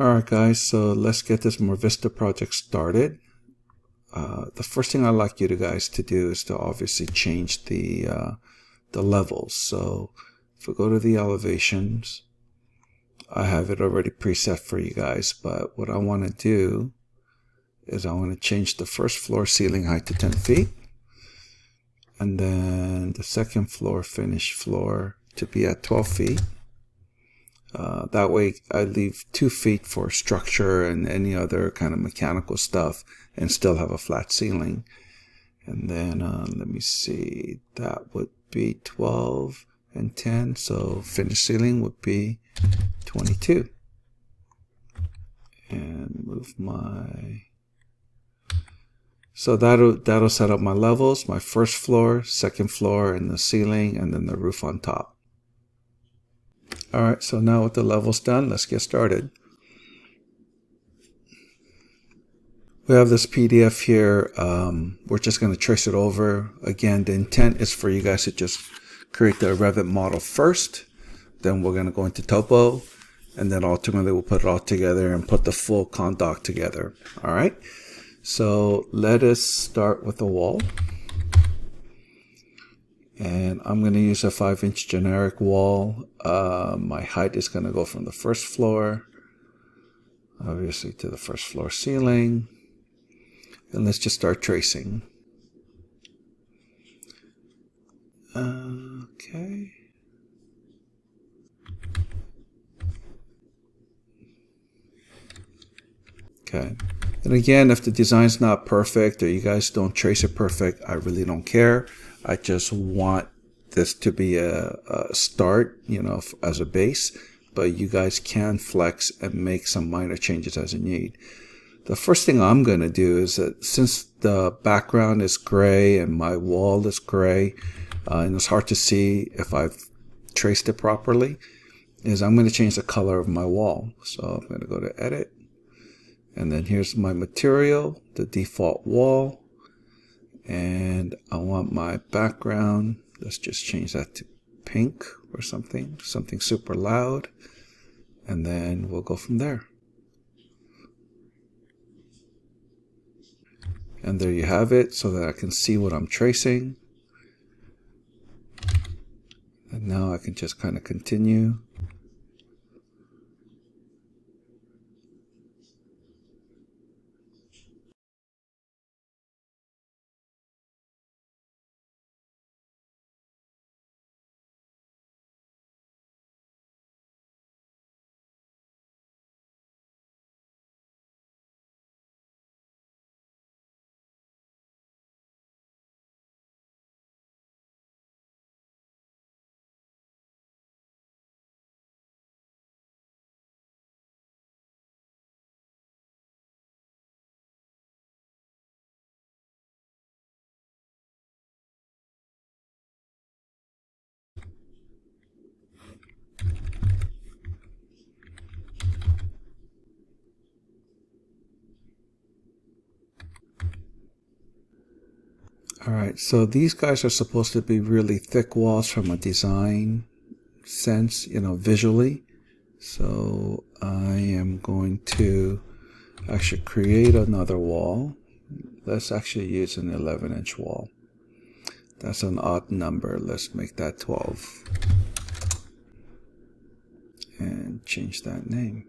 Alright guys, so let's get this More Vista project started. The first thing I'd like you guys to do is to obviously change the levels. So if we go to the elevations, I have it already preset for you guys, but what I want to do is I want to change the first floor ceiling height to 10 feet, and then the second floor finished floor to be at 12 feet. That way I leave 2 feet for structure and any other kind of mechanical stuff and still have a flat ceiling. And then let me see, that would be 12 and 10, so finished ceiling would be 22. And move my... So that'll set up my levels, my first floor, second floor, and the ceiling, and then the roof on top. Alright, so now with the levels done, let's get started. We have this PDF here. We're just going to trace it over. Again, the intent is for you guys to just create the Revit model first. Then we're going to go into Topo. And then ultimately we'll put it all together and put the full condoc together. Alright, so let us start with the wall. And I'm going to use a 5-inch generic wall. My height is going to go from the first floor, obviously, to the first floor ceiling. And let's just start tracing. Okay. Okay. And again, if the design's not perfect or you guys don't trace it perfect, I really don't care. I just want this to be a start, you know, as a base, but you guys can flex and make some minor changes as you need. The first thing I'm going to do is that since the background is gray and my wall is gray, and it's hard to see if I've traced it properly, is I'm going to change the color of my wall. So I'm going to go to Edit, and then here's my material, the default wall. And I want my background, let's just change that to pink or something super loud, and then we'll go from there. And there you have it, so that I can see what I'm tracing. And now I can just kind of continue. Alright, so these guys are supposed to be really thick walls from a design sense, you know, visually. So I am going to actually create another wall. Let's actually use an 11-inch wall. That's an odd number. Let's make that 12. And change that name.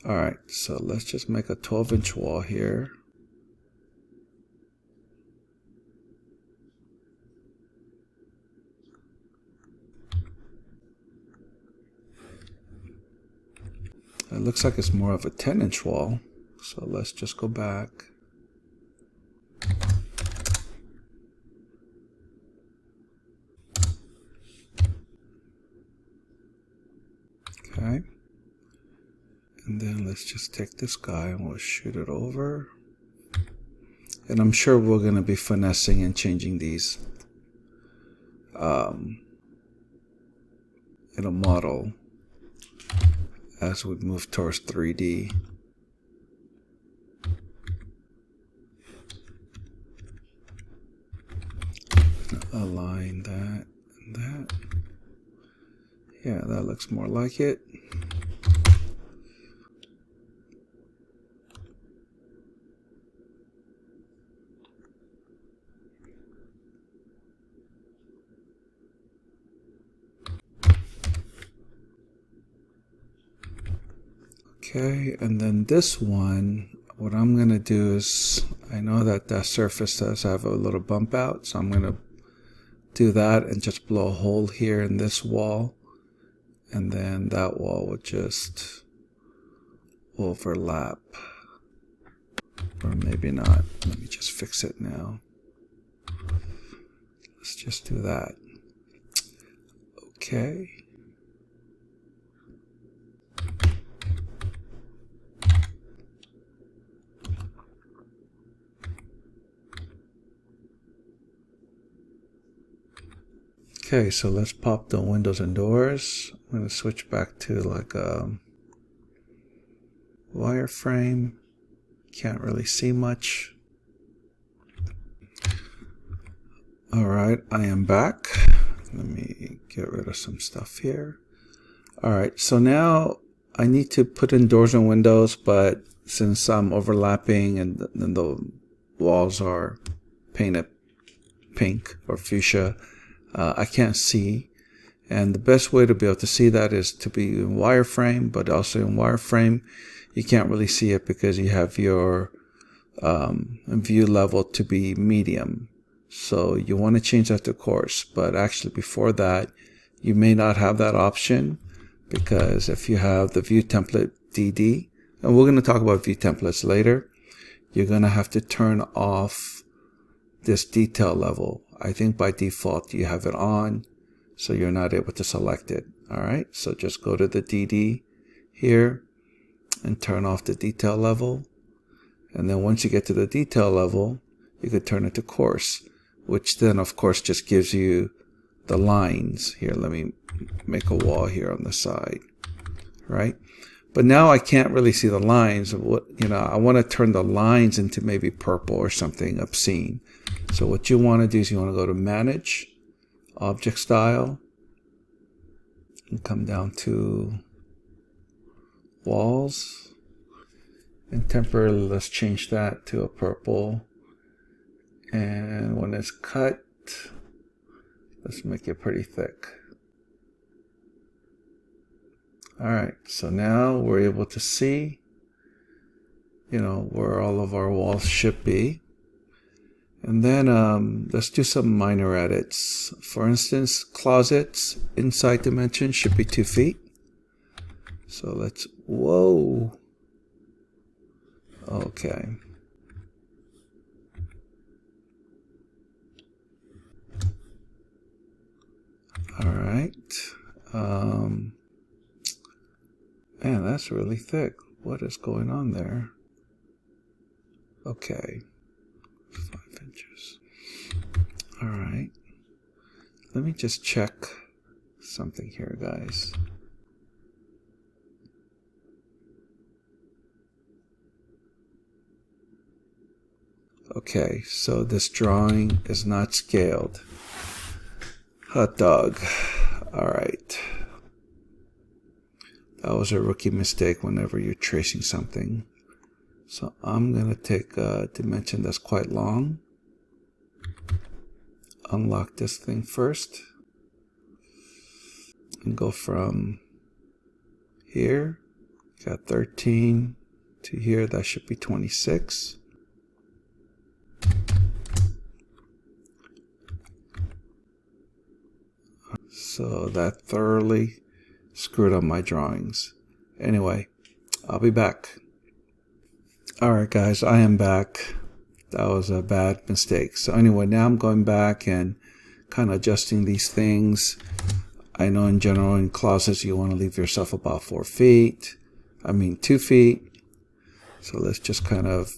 Alright, so let's just make a 12-inch wall here. It looks like it's more of a 10-inch wall, so let's just go back. Okay. And then let's just take this guy and we'll shoot it over. And I'm sure we're going to be finessing and changing these in a model as we move towards 3D. Align that and that. Yeah, that looks more like it. Okay, and then this one, what I'm going to do is, I know that that surface does have a little bump out, so I'm going to do that and just blow a hole here in this wall, and then that wall would just overlap, or maybe not. Let me just fix it now. Let's just do that. Okay. Okay, so let's pop the windows and doors. I'm going to switch back to like a wireframe. Can't really see much. Alright, I am back. Let me get rid of some stuff here. Alright, so now I need to put in doors and windows, but since I'm overlapping and the walls are painted pink or fuchsia, I can't see. And the best way to be able to see that is to be in wireframe, but also in wireframe you can't really see it because you have your view level to be medium. So you want to change that to coarse, but actually before that you may not have that option, because if you have the view template DD, and we're going to talk about view templates later, you're going to have to turn off this detail level. I think by default you have it on, so you're not able to select it. Alright, so just go to the DD here and turn off the detail level, and then once you get to the detail level you could turn it to coarse, which then of course just gives you the lines. Here, let me make a wall here on the side, right? But now I can't really see the lines. What, I want to turn the lines into maybe purple or something obscene. So what you want to do is you want to go to Manage, Object Style, and come down to Walls, and temporarily let's change that to a purple. And when it's cut, let's make it pretty thick. Alright, so now we're able to see, where all of our walls should be. And then let's do some minor edits. For instance, closets inside dimension should be 2 feet. So let's, whoa. Okay. Alright. Man, that's really thick. What is going on there? Okay. 5 inches. Alright. Let me just check something here, guys. Okay, so this drawing is not scaled. Hot dog. Alright. That was a rookie mistake whenever you're tracing something. So I'm going to take a dimension that's quite long. Unlock this thing first. And go from here. Got 13 to here. That should be 26. So that thoroughly screwed up my drawings. Anyway, I'll be back. Alright guys, I am back. That was a bad mistake. So anyway, now I'm going back and kind of adjusting these things. I know in general in closets you want to leave yourself about 2 feet. So let's just kind of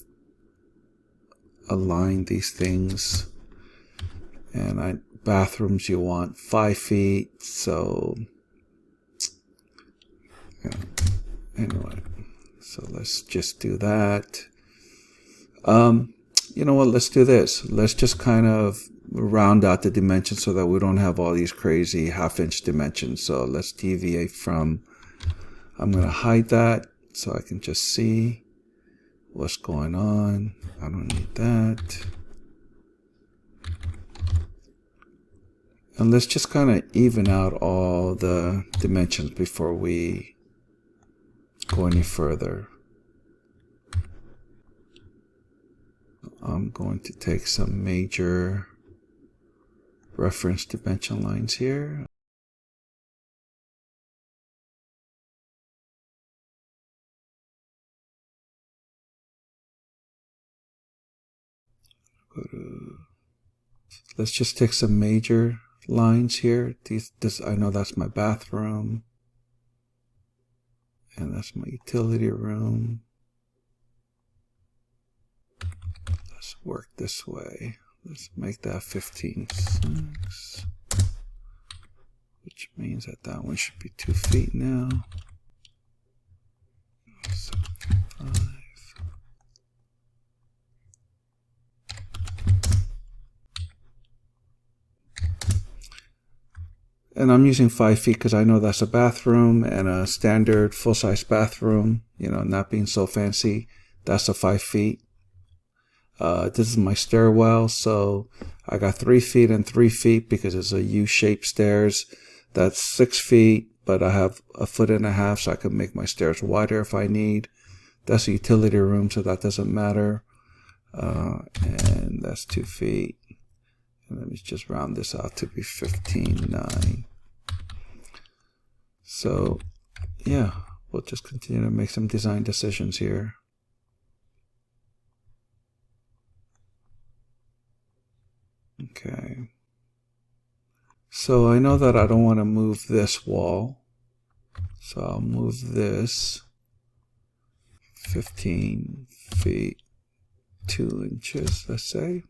align these things. And bathrooms you want 5 feet. So yeah. Anyway, so let's just do that. You know what, let's do this. Let's just kind of round out the dimensions so that we don't have all these crazy half-inch dimensions. So let's deviate from, I'm going to hide that so I can just see what's going on. I don't need that. And let's just kind of even out all the dimensions before we go any further. I'm going to take some major reference dimension lines here. Let's just take some major lines here. I know that's my bathroom, and that's my utility room. Let's work this way. Let's make that 15.6, which means that that one should be 2 feet now. 7.5. And I'm using 5 feet because I know that's a bathroom and a standard full-size bathroom, you know, not being so fancy. That's a 5 feet. This is my stairwell, so I got 3 feet and 3 feet because it's a U-shaped stairs. That's 6 feet, but I have a 1.5 feet, so I can make my stairs wider if I need. That's a utility room, so that doesn't matter. And that's 2 feet. And let me just round this out to be 15.9. So, yeah, we'll just continue to make some design decisions here. Okay. So I know that I don't want to move this wall. So I'll move this 15 feet 2 inches, let's say.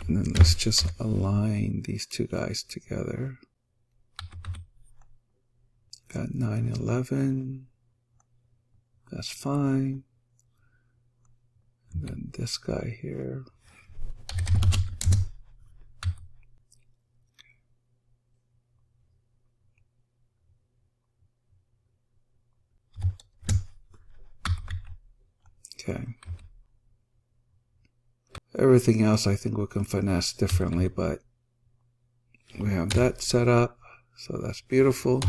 And then let's just align these two guys together. Got 9.11. That's fine. And then this guy here. Okay. Everything else I think we can finesse differently, but we have that set up, so that's beautiful.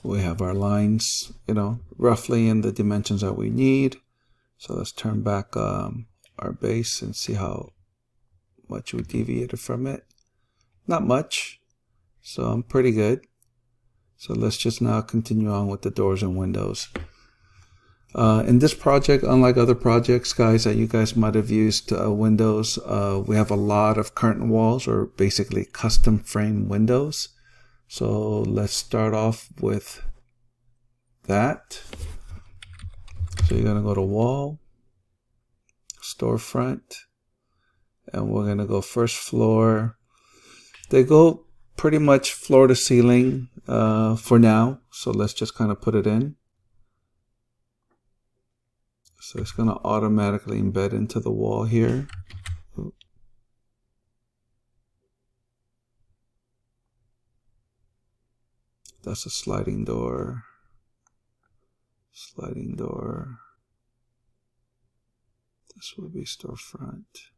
We have our lines, you know, roughly in the dimensions that we need. So let's turn back our base and see how much we deviated from it. Not much, so I'm pretty good. So let's just now continue on with the doors and windows. In this project, unlike other projects, guys, that you guys might have used windows, we have a lot of curtain walls, or basically custom frame windows. So let's start off with that. So you're going to go to wall, storefront, and we're going to go first floor. They go pretty much floor to ceiling for now. So let's just kind of put it in. So it's going to automatically embed into the wall here. That's a sliding door. Sliding door. This will be storefront.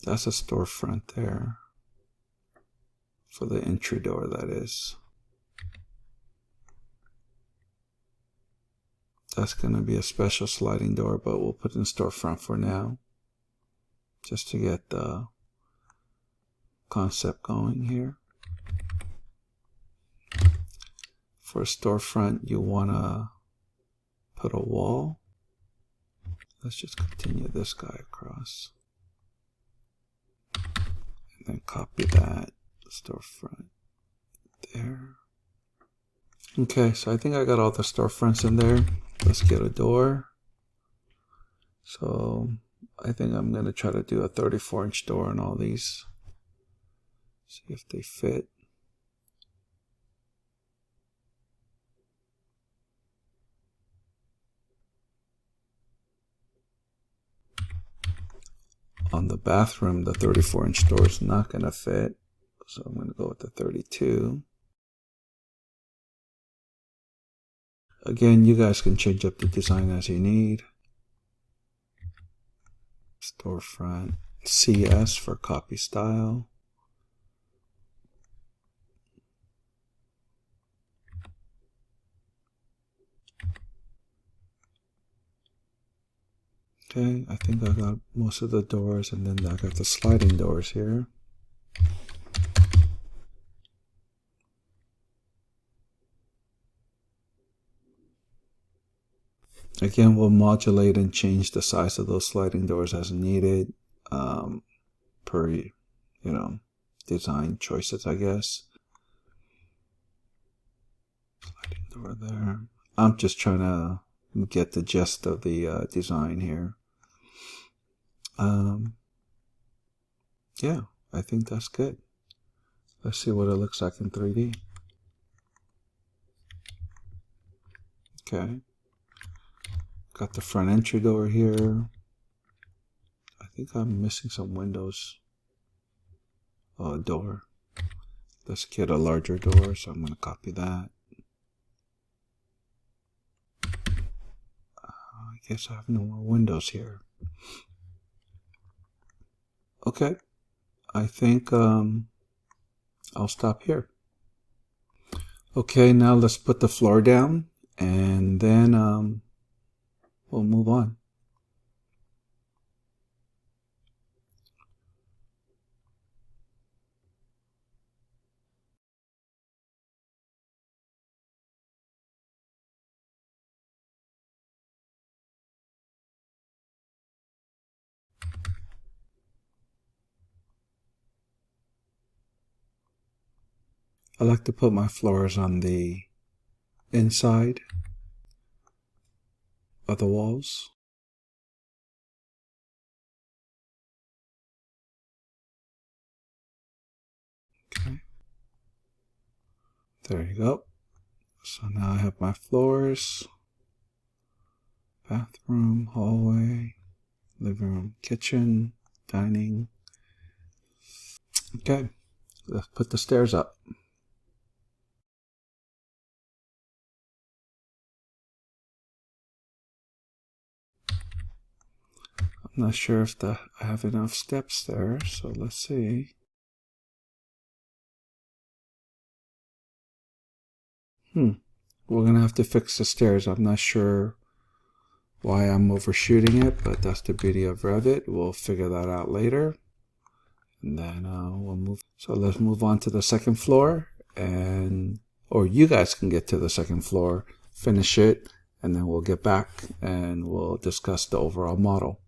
That's a storefront there. For the entry door, that is. That's going to be a special sliding door, but we'll put in storefront for now. Just to get the concept going here. For a storefront, you want to put a wall. Let's just continue this guy across. And then copy that storefront there. Okay, so I think I got all the storefronts in there. Let's get a door. So I think I'm going to try to do a 34-inch door on all these. See if they fit. On the bathroom, the 34-inch door is not going to fit, so I'm going to go with the 32. Again, you guys can change up the design as you need. Storefront, CS for copy style. Okay, I think I got most of the doors, and then I got the sliding doors here. Again, we'll modulate and change the size of those sliding doors as needed, per, design choices, I guess. Sliding door there. I'm just trying to get the gist of the design here. Yeah, I think that's good. Let's see what it looks like in 3D. Okay. Got the front entry door here. I think I'm missing some windows. Oh, a door. Let's get a larger door, so I'm going to copy that. I guess I have no more windows here. Okay. I think I'll stop here. Okay, now let's put the floor down, and then we'll move on. I like to put my floors on the inside of the walls. Okay. There you go. So now I have my floors. Bathroom, hallway, living room, kitchen, dining. Okay, let's put the stairs up. I'm not sure if I have enough steps there, so let's see. We're going to have to fix the stairs. I'm not sure why I'm overshooting it, but that's the beauty of Revit. We'll figure that out later. And then we'll move. So let's move on to the second floor, or you guys can get to the second floor, finish it, and then we'll get back and we'll discuss the overall model.